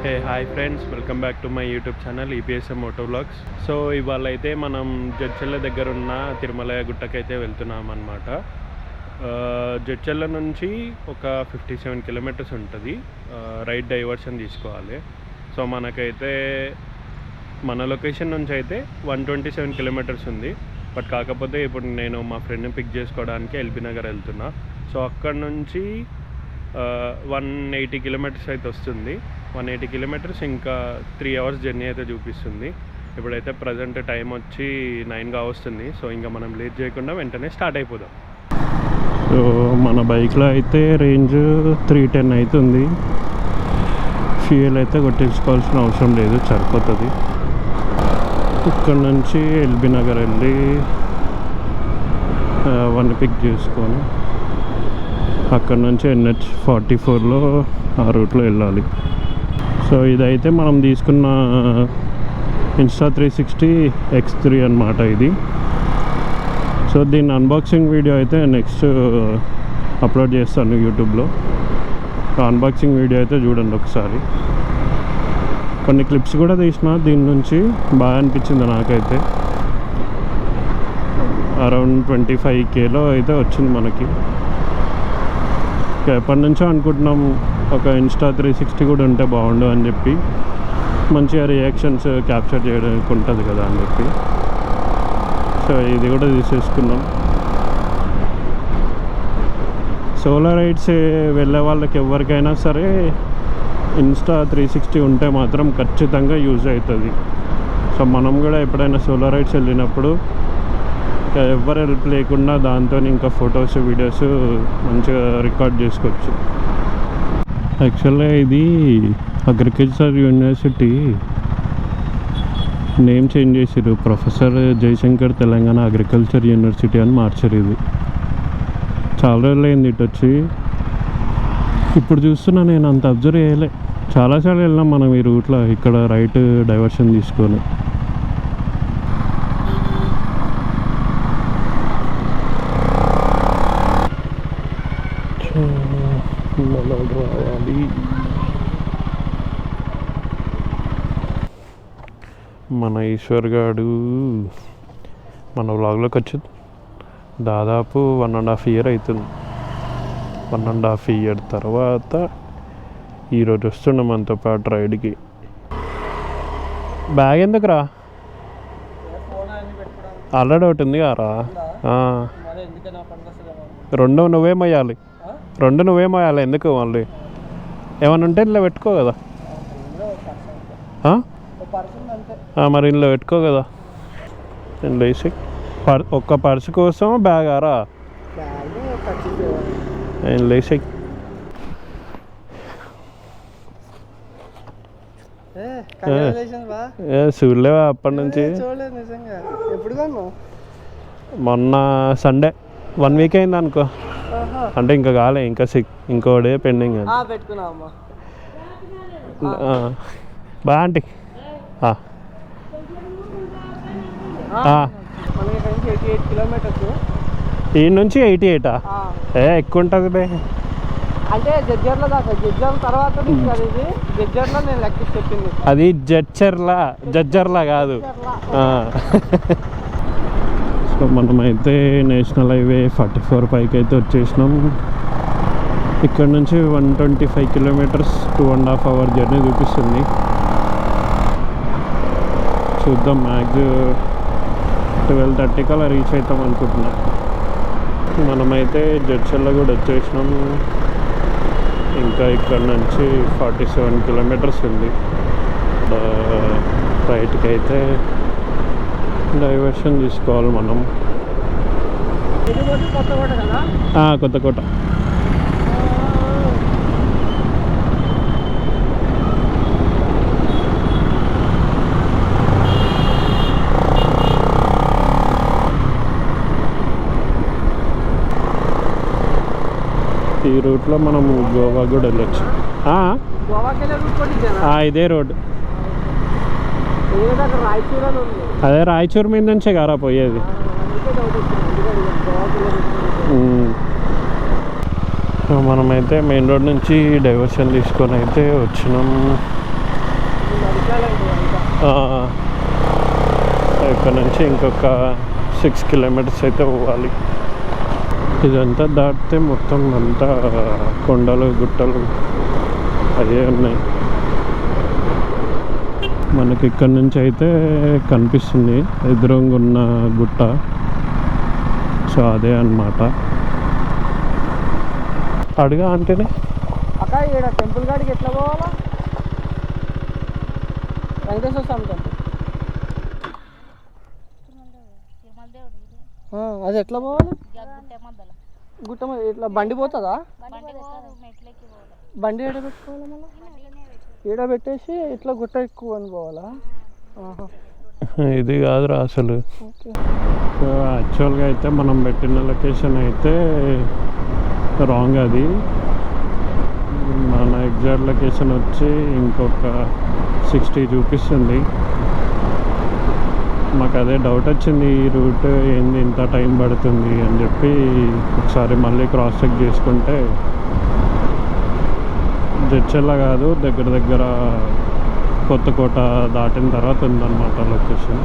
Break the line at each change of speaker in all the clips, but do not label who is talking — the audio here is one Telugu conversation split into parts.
Hey hi friends, welcome back to my YouTube channel EPSM moto vlogs. So ఇవాళ అయితే మనం జడ్చెల్ల దగ్గర ఉన్న తిరుమల గుట్టకైతే వెళ్తున్నాం అన్నమాట. జడ్చెల్ల నుంచి ఒక 57 కిలోమీటర్స్ ఉంటుంది. రైట్ డైవర్షన్ తీసుకోవాలి. సో మనకైతే మన లొకేషన్ నుంచి అయితే 127 కిలోమీటర్స్ ఉంది. బట్ కాకపోతే ఇప్పుడు నేను మా ఫ్రెండ్ని పిక్ చేసుకోవడానికి ఎల్బీ నగర్ వెళ్తున్నా. సో అక్కడ నుంచి 180 కిలోమీటర్స్ అయితే వస్తుంది. 180 కిలోమీటర్స్ ఇంకా 3 అవర్స్ జర్నీ అయితే చూపిస్తుంది. ఇప్పుడైతే ప్రజెంట్ టైం వచ్చి 9గా వస్తుంది. సో ఇంకా మనం లేట్ చేయకుండా వెంటనే స్టార్ట్ అయిపోదాం. సో మన బైక్లో అయితే రేంజ్ 310 అవుతుంది. ఫ్యూయల్ అయితే కొట్టించుకోవాల్సిన అవసరం లేదు, సరిపోతుంది. ఇక్కడ నుంచి ఎల్బీ నగర్ వెళ్ళి వన్ పిక్ చేసుకొని అక్కడ నుంచి NH44లో ఆ రూట్లో వెళ్ళాలి. సో ఇదైతే మనం తీసుకున్న Insta360 X3 అన్నమాట ఇది. సో దీని అన్బాక్సింగ్ వీడియో అయితే నెక్స్ట్ అప్లోడ్ చేస్తాను యూట్యూబ్లో. అన్బాక్సింగ్ వీడియో అయితే చూడండి ఒకసారి. కొన్ని క్లిప్స్ కూడా తీసిన దీని నుంచి, బాగా అనిపించింది నాకైతే. అరౌండ్ 25Kలో అయితే వచ్చింది మనకి. ఎప్పటి నుంచో అనుకుంటున్నాం ఒక Insta360 కూడా ఉంటే బాగుండు అని చెప్పి, మంచిగా రియాక్షన్స్ క్యాప్చర్ చేయడానికి ఉంటుంది కదా అని చెప్పి. సో ఇది కూడా తీసేసుకున్నాం. సోలో రైడ్స్ వెళ్ళే వాళ్ళకి ఎవరికైనా సరే Insta360 ఉంటే మాత్రం ఖచ్చితంగా యూజ్ అవుతుంది. సో మనం కూడా ఎప్పుడైనా సోలో రైడ్స్ వెళ్ళినప్పుడు ఇంకా ఎవరు హెల్ప్ లేకుండా దాంతో ఇంకా ఫొటోస్ వీడియోస్ మంచిగా రికార్డ్ చేసుకోవచ్చు. యాక్చువల్గా ఇది అగ్రికల్చర్ యూనివర్సిటీ నేమ్ చేంజ్ చేసారు. Professor Jayashankar Telangana agriculture university అని మార్చారు. ఇది చాలా రోజులు అయింది ఇటు వచ్చి. ఇప్పుడు చూస్తున్నా, నేను అంత అబ్జర్వ్ చేయలే. చాలాసార్లు వెళ్ళాం మనం ఈ రూట్లో, ఇక్కడ రైట్ డైవర్షన్ తీసుకొని. రావాలి. మన ఈశ్వర్ గాడు మన వ్లాగ్లోకి వచ్చి దాదాపు 1.5 ఇయర్ అవుతుంది. 1.5 ఇయర్ తర్వాత ఈరోజు వస్తున్నాం మనతో పాటు రైడ్కి. బ్యాగ్ ఎందుకురా? ఆల్రెడీ ఒకటి ఉంది కారా. 2 నువ్వేమయ్యాలి, 2 నువ్వేమయ్యాలి. ఎందుకు మళ్ళీ ఏమన్నా ఉంటే ఇంట్లో పెట్టుకో కదా. మరి ఇంట్లో పెట్టుకో కదా. లేసి ఒక్క పర్సు కోసం బ్యాగ్ ఆరా లేసి చూడలేవా అప్పటి నుంచి? మొన్న సండే 1 వీక్ అయింది అనుకో. అంటే ఇంకా కాలే, ఇంకో డే పెండింగ్. బా ఆంటీ ఈ నుంచి 88 ఎక్కువ ఉంటుంది.
అంటే జడ్జర్లో దాకా, జడ్జర్ తర్వాత జడ్జర్లో నేను లెక్క చెప్పింది.
అది జడ్జర్లా కాదు. సో మనమైతే నేషనల్ హైవే 44 పైకి అయితే వచ్చేసినాం. ఇక్కడ నుంచి 125 కిలోమీటర్స్, 2.5 అవర్ జర్నీ చూపిస్తుంది. చూద్దాం, మ్యాక్స్ 12:30 అలా రీచ్ అవుతాం అనుకుంటున్నాం. మనమైతే జడ్చెల్ల కూడా వచ్చేసినాం. ఇంకా ఇక్కడ నుంచి 47 కిలోమీటర్స్ ఉంది. రైట్కి అయితే డైవర్షన్ తీసుకోవాలి మనం. కొత్తకోట. ఈ రూట్లో మనం గోవా కూడా వెళ్ళొచ్చు. ఇదే రోడ్. అదే రాయచూరు మీద నుంచే కారా పోయేది. మనమైతే మెయిన్ రోడ్ నుంచి డైవర్షన్ తీసుకొని అయితే వచ్చినాం. ఇక్కడ నుంచి ఇంకొక 6 కిలోమీటర్స్ అయితే పోవాలి. ఇదంతా దాటితే మొత్తం అంతా కొండలు గుట్టలు అవే ఉన్నాయి. మనకి ఇక్కడ నుంచి అయితే కనిపిస్తుంది ఎదురుగా ఉన్న గుట్ట. సో అదే అన్నమాట. అడుగా అంటేనే
అక్క ఇక్కడ టెంపుల్ కాడికి ఎట్లా పోవాలా? వెంకటేశ్వర స్వామి టెంపుల్. అది ఎట్లా పోవాలి? గుట్ట ఇట్లా బండి పోతుందా? బండి ఏడ పెట్టుకోవాలి? మళ్ళీ ఈడ పెట్టేసి ఇట్లా గుట్ట ఎక్కువ అని పోవాలా?
ఇది కాదురా అసలు. యాక్చువల్గా అయితే మనం పెట్టిన లొకేషన్ అయితే రాంగ్. అది మన ఎగ్జాక్ట్ లొకేషన్ వచ్చి ఇంకొక 60 చూపిస్తుంది. మాకు అదే డౌట్ వచ్చింది, ఈ రూట్ ఏంది ఇంత టైం పడుతుంది అని చెప్పి ఒకసారి మళ్ళీ క్రాస్ చెక్ చేసుకుంటే జడ్చర్ల కాదు, దగ్గర కొత్తకోట దాటిన తర్వాత ఉందన్నమాట లొకేషన్.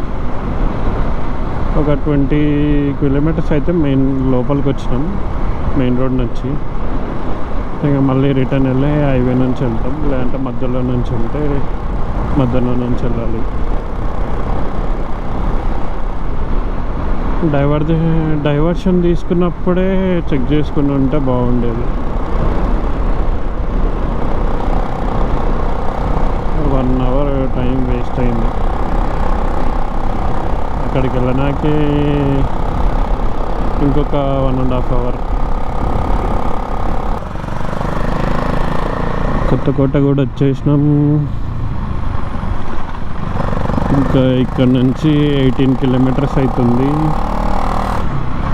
ఒక 20 కిలోమీటర్స్ అయితే మెయిన్ లోపలికి వచ్చినాం మెయిన్ రోడ్ నుంచి. ఇంకా మళ్ళీ రిటర్న్ వెళ్ళి హైవే నుంచి వెళ్తాం, లేదంటే మధ్యలో నుంచి ఉంటే మధ్యలో నుంచి వెళ్ళాలి. డైవర్షన్ తీసుకున్నప్పుడే చెక్ చేసుకుని ఉంటే బాగుండేది. 1 అవర్ టైం వేస్ట్ అయింది. అక్కడికి వెళ్ళడానికి ఇంకొక 1.5 అవర్. కొత్తకోట కూడా వచ్చేసినాం. ఇంకా ఇక్కడ నుంచి 18 కిలోమీటర్స్ అవుతుంది.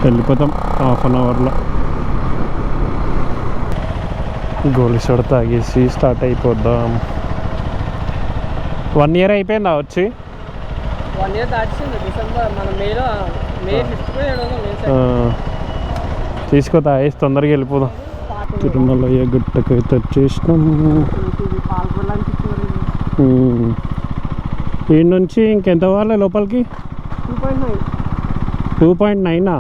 వెళ్ళిపోతాం హాఫ్ అన్ అవర్లో. గోలిసోడ తాగేసి స్టార్ట్ అయిపోద్దాం. 1 ఇయర్ అయిపోయిందా వచ్చి?
1 ఇయర్ దాటింది డిసెంబర్. మన మే 5th
తీసుకో తాగేసి తొందరగా వెళ్ళిపోదాం. తిరుమలయ్య గుట్టకైతే వచ్చేసినాం. ఈ నుంచి ఇంకెంత పోవాలి లోపలికి? 2.9.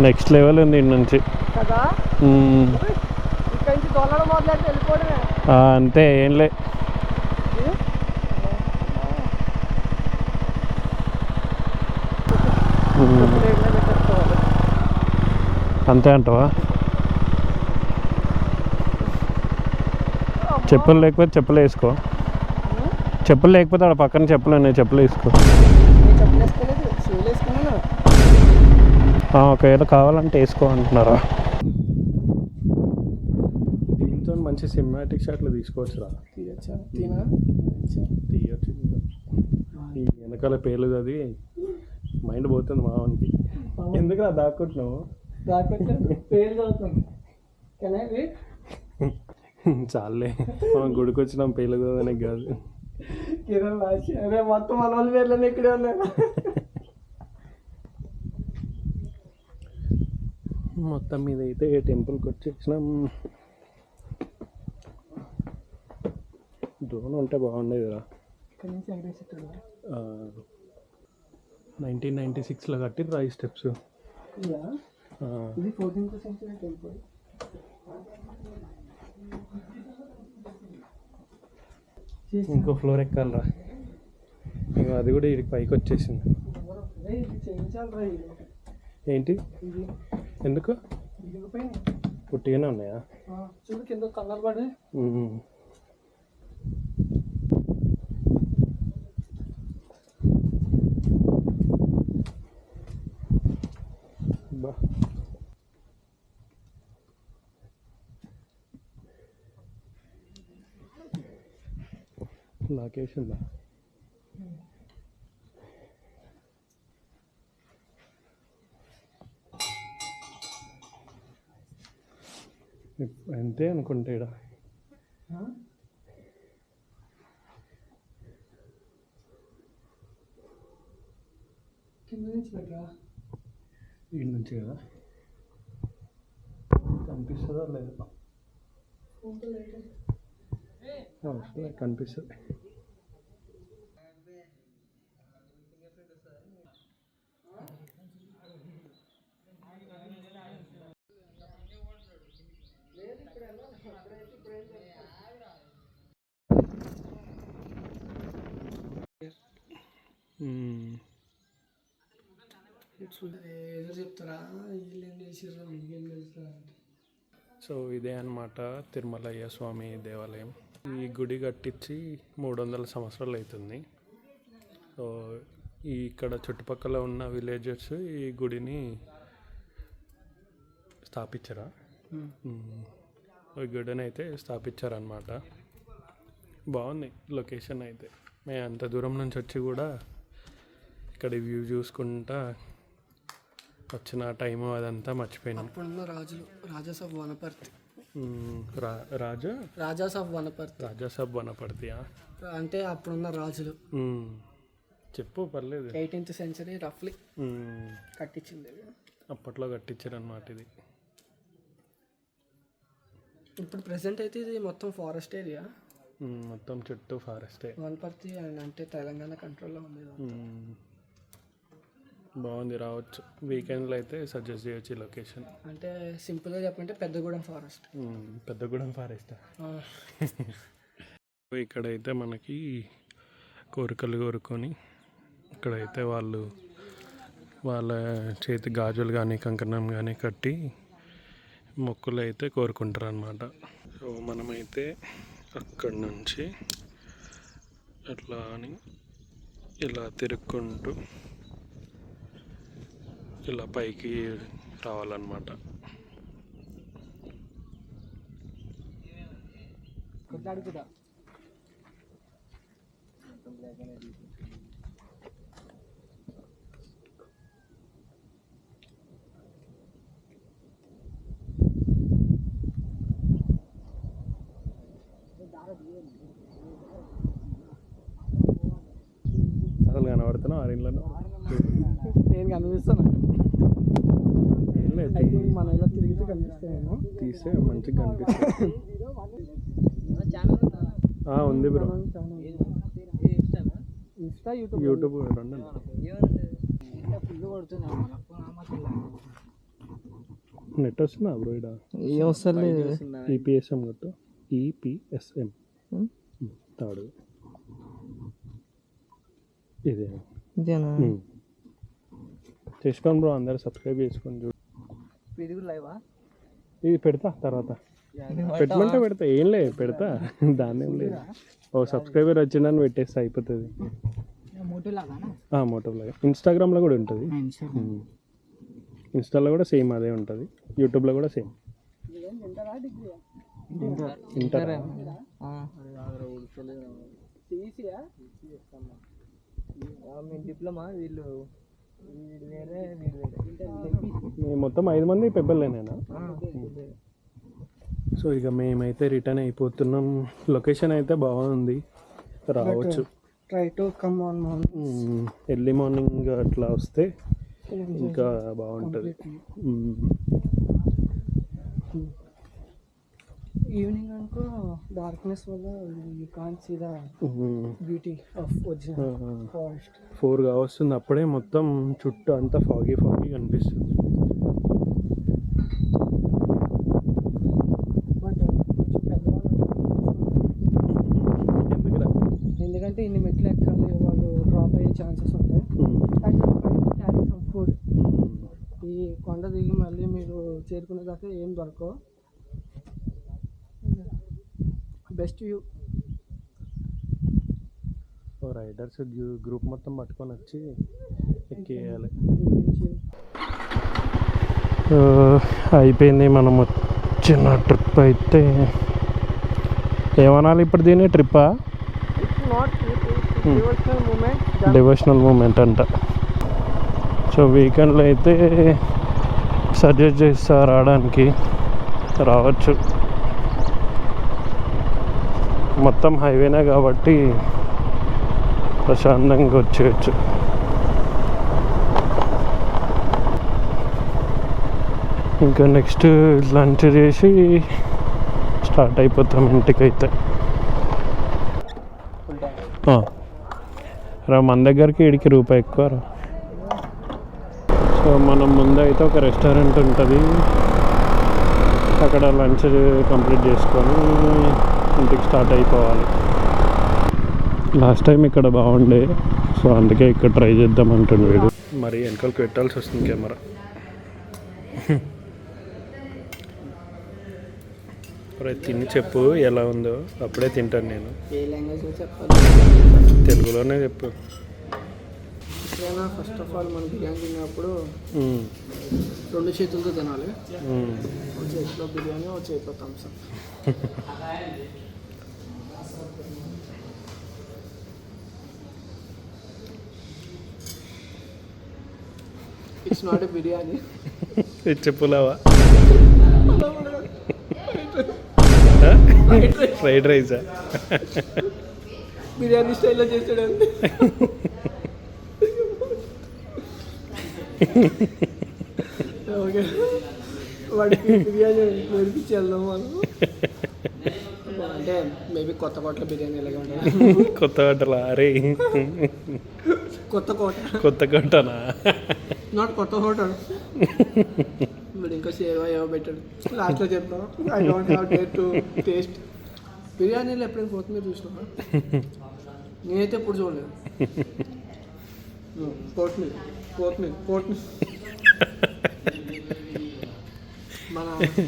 నెక్స్ట్ లెవెల్ ఉంది ఇటు నుంచి. అంతే ఏం లే. అంతే అంటావా? చెప్పులు లేకపోతే చెప్పులు వేసుకో. చెప్పులు లేకపోతే ఆడ పక్కన చెప్పులు ఉన్నాయి, చెప్పులు వేసుకో. ఒకవేళ కావాలంటే వేసుకో అంటున్నారా? దీంతో మంచి సినిమాటిక్ షాట్లు తీసుకోవచ్చురా. తీయచ్చు. ఈ వెనకాల పేర్లు అది మైండ్ పోతుంది మావానికి. ఎందుకు రా దాక్కుంటున్నావు? చాలే, గుడికి వచ్చినాం పేర్లు చదవడానికి కాదు.
అదే మొత్తం మన వాళ్ళ పేర్లని ఇక్కడే ఉన్నాయి.
మొత్తం మీద అయితే టెంపుల్కి వచ్చేసినాం. డ్రోన్ ఉంటే బాగుండేది కదా. 1996లో కట్టిర్రా ఈ స్టెప్స్.
ఇది 14th century టెంపుల్.
ఇంకో ఫ్లోర్ ఎక్కాలరా. ఇంకా అది కూడా వీడికి పైకి వచ్చేసింది. ఏంటి ఎందుకు పుట్టిగానే ఉన్నాయా?
చూడు కింద కలర్ పడి.
బా లాకేసిందా? అంతే అనుకుంటా. ఇక్కడ
కింద నుంచి పెట్టరా?
ఈ నుంచి కదా కనిపిస్తుందా లేదా? కనిపిస్తుంది.
ఏదో చెప్తారా వీళ్ళు ఏం చేసిర్రు మీకేం తెలుసా.
సో ఇదే అన్నమాట తిరుమలయ్య స్వామి దేవాలయం. ఈ గుడి కట్టించి 300 సంవత్సరాలు అవుతుంది. సో ఇక్కడ చుట్టుపక్కల ఉన్న విలేజెస్ ఈ గుడిని స్థాపించరా, ఈ గుడిని అయితే స్థాపించారనమాట. బాగుంది లొకేషన్ అయితే. మేము అంత దూరం నుంచి వచ్చి కూడా ఇక్కడ వ్యూ చూసుకుంటా వచ్చిన టైము అదంతా మర్చిపోయినాం.
అప్పుడున్న రాజులు రాజాస్ ఆఫ్ వనపర్తి.
రాజాస్ ఆఫ్ వనపర్తి
అంటే అప్పుడున్న రాజులు.
చెప్పు పర్లేదు.
18th century రఫ్లీ కట్టించింది.
అప్పట్లో కట్టించారనమాట ఇది.
ఇప్పుడు ప్రెసెంట్ అయితే ఇది మొత్తం ఫారెస్ట్ ఏరియా.
మొత్తం చుట్టూ ఫారెస్టే.
వనపర్తి అంటే తెలంగాణ కంట్రోల్లో ఉంది.
బాగుంది, రావచ్చు. వీకెండ్లో అయితే సజెస్ట్ చేయొచ్చు ఈ లొకేషన్.
అంటే సింపుల్గా చెప్పంటే పెద్దగూడెం ఫారెస్ట్.
పెద్దగూడెం ఫారెస్ట్. ఇక్కడైతే మనకి కోరికలు కోరుకొని ఇక్కడైతే వాళ్ళ చేతి గాజులు కానీ కంకణం కానీ కట్టి మొక్కులు అయితే కోరుకుంటారు అన్నమాట. సో మనమైతే అక్కడి నుంచి అట్లా అని ఇలా తిరుక్కుంటూ ఇలా పైకి రావాలన్నమాట. అసలు కనబడుతున్నావు ఆరిన్లను?
నేను కనిపిస్తాను. మన ఇలా తిరిగితే కనిపిస్తాను.
తీస్తే మంచిగా కనిపిస్తుంది. ఉంది బ్రో.
ఇన్స్టా
యూట్యూబ్ రెండు. నెట్ వస్తుందా బ్రో? ఇక్కడ
ఏం వస్తుంది?
ఈపీఎస్ఎం కొట్టు. ఈపీఎస్ఎం తాడు
ఇదేనా?
చేసుకోండి బ్రో, అందరు సబ్స్క్రైబ్ చేసుకోండి. చూడు ఇది పెడతా తర్వాత, పెట్టమంటే పెడతా, ఏం లేదు పెడతా, దాన్ని ఏం లేదు. ఓ సబ్స్క్రైబర్ వచ్చిందని పెట్టేస్తే అయిపోతుంది. మోటోలాగా ఇన్స్టాగ్రామ్లో కూడా ఉంటుంది. ఇన్స్టాలో కూడా సేమ్ అదే ఉంటుంది. యూట్యూబ్లో కూడా సేమ్. Inter
diploma. వీళ్ళు వేరే
మొత్తం 5 మంది పెబ్బలేనేనా? సో ఇక మేమైతే రిటర్న్ అయిపోతున్నాం. లొకేషన్ అయితే బాగుంది, రావచ్చు.
Try to come on morning.
Early morning అట్లా వస్తే ఇంకా బాగుంటుంది.
ఈవినింగ్ అనుకో డార్క్నెస్ వల్ల you can't see the beauty of original forest.
4 వస్తుంది అప్పుడే మొత్తం చుట్టూ అంతా ఫాగీ కనిపిస్తుంది.
ఎందుకంటే ఇన్ని మెట్లు ఎక్కాలి, వాళ్ళు డ్రాప్ అయ్యే ఛాన్సెస్ ఉంటాయి. Carry some food. ఈ కొండ దిగి మళ్ళీ మీరు చేరుకునే దాకా ఏం దొరకవు. Best view.
రైడర్స్ గ్రూప్ మొత్తం పట్టుకొని వచ్చి ఎక్కేయాలి. అయిపోయింది మనం వచ్చిన ట్రిప్ అయితే. ఏమనాలి ఇప్పుడు దీన్ని? ట్రిప్పా? డివోషనల్ మూమెంట్ అంట. సో వీకెండ్లో అయితే సజెస్ట్ చేస్తా రావడానికి, రావచ్చు. మొత్తం హైవేనే కాబట్టి ప్రశాంతంగా వచ్చేయచ్చు. ఇంకా నెక్స్ట్ లంచ్ చేసి స్టార్ట్ అయిపోతాం ఇంటికైతే. రా మన దగ్గరికి ఇడికి రూపాయి ఎక్కువ రా. సో మనం ముందైతే ఒక రెస్టారెంట్ ఉంటుంది, అక్కడ లంచ్ కంప్లీట్ చేసుకొని ఇంటికి స్టార్ట్ అయిపోవాలి. లాస్ట్ టైం ఇక్కడ బాగుండే, సో అందుకే ఇక్కడ ట్రై చేద్దాం అంటుండే వీడు. మరి వెనకాలకు పెట్టాల్సి వస్తుంది కెమెరా. తిని చెప్పు ఎలా ఉందో, అప్పుడే తింటాను నేను.
ఏ లాంగ్వేజ్లో చెప్పాలి?
తెలుగులోనే చెప్పు.
ఫస్ట్ ఆఫ్ ఆల్ మనం బిర్యానీ తిన్నప్పుడు 2 చేతులతో తినాలి. ఒక చేతిలో బిర్యానీ, ఒక చేతిలో thumbs up. It's not a biryani,
ఇచ్చే పులావా, ఫ్రైడ్ రైసా,
బిర్యానీ స్టైల్లో చేసాడండి. ఓకే, వాడికి బిర్యానీ నేర్పించి వెళ్దాం మనం. అంటే మేబీ కొత్త కోటలో బిర్యానీ ఎలాగే ఉండాలి.
కొత్త కోటలా? అరే
కొత్త కోట,
కొత్త కోటనా?
నాట్ కొత్త హోటల్. మీరు ఇంకా షేర్వా ఏవో పెట్టాడు, లాస్ట్లో చెప్తాను. I don't have dare to taste. బిర్యానీలో ఎప్పుడైనా కొత్తిమీర చూసినా? నేనైతే ఎప్పుడు చూడలేదు. కొత్తిమీర కొత్తిమీర కొత్తిమీర. మన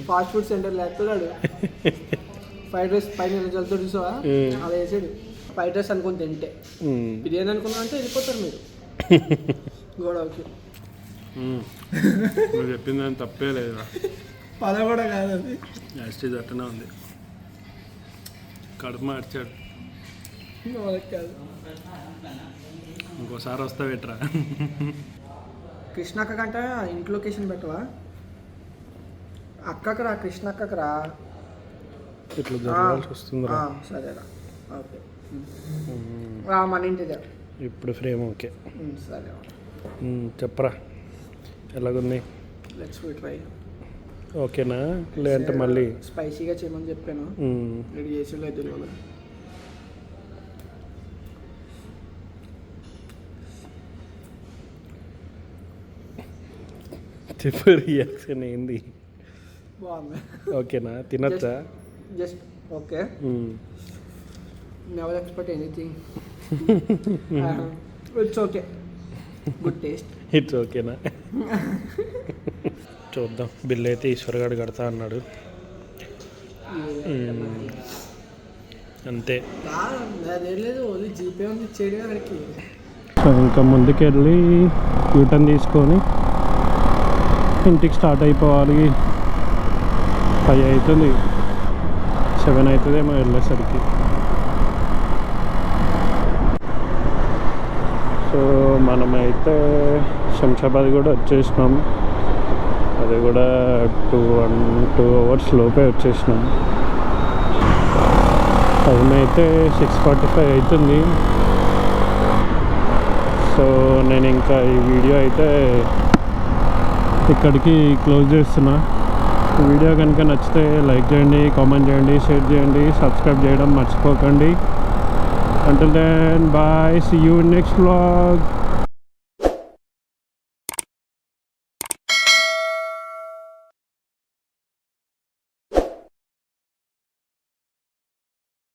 ఫాస్ట్ ఫుడ్ సెంటర్ లేకపోయాడు, ఫ్రైడ్ రైస్ పైన జల్తో చూసావా అలా వేసాడు. ఫ్రైడ్ రైస్ అనుకుని తింటే, బిర్యానీ అనుకున్నా అంటే వెళ్ళిపోతారు మీరు గోడవకి.
నువ్వు చెప్పింది అని తప్పే లేదా?
పద కూడా కాదు అది,
యాస్టేజ్ అట్టనే ఉంది. కడుపు మార్చాడు.
కాదు,
ఇంకోసారి వస్తా పెట్టరా.
కృష్ణక్క కంట ఇంటి లొకేషన్ పెట్టవా? అక్కకి రా, కృష్ణ అక్కకి రా.
ఇట్లా జరగాల్సి వస్తుంది.
సరేరా, ఓకే మన ఇంటిదే
ఇప్పుడు ఫ్రేమ్. ఓకే
సరే,
చెప్పరా ఎలాగుంది?
Let's try.
ఓకేనా? లేదంటే మళ్ళీ
స్పైసీగా చేయమని చెప్పాను, రెడీ చేసి లేదు.
చెప్పు, రియాక్షన్ ఏంది?
బాగుంది.
ఓకేనా? తినచ్చా?
Just okay. Never expect anything. It's okay, good taste.
It's ఓకేనా? చూద్దాం. బిల్ అయితే ఈశ్వర్గాడు కడతా అన్నాడు, అంతే.
లేదు, ఓన్లీ జీపే ఉంది ఇచ్చేది అక్కడికి.
సో ఇంకా ముందుకు వెళ్ళి యూటర్న్ తీసుకొని ఇంటికి స్టార్ట్ అయిపోవాలి. 5 అవుతుంది, 7 అవుతుందేమో వెళ్ళేసరికి. సో మనమైతే శంషాబాద్ కూడా వచ్చేసినాం. అది కూడా 2 అవర్స్ లోపే వచ్చేసినాం. టైం అయితే 6:45 అవుతుంది. సో నేను ఇంకా ఈ వీడియో అయితే ఇక్కడికి క్లోజ్ చేస్తున్నా. వీడియో కనుక నచ్చితే లైక్ చేయండి, కామెంట్ చేయండి, షేర్ చేయండి, సబ్స్క్రైబ్ చేయడం మర్చిపోకండి. Until then, bye. See you in next vlog.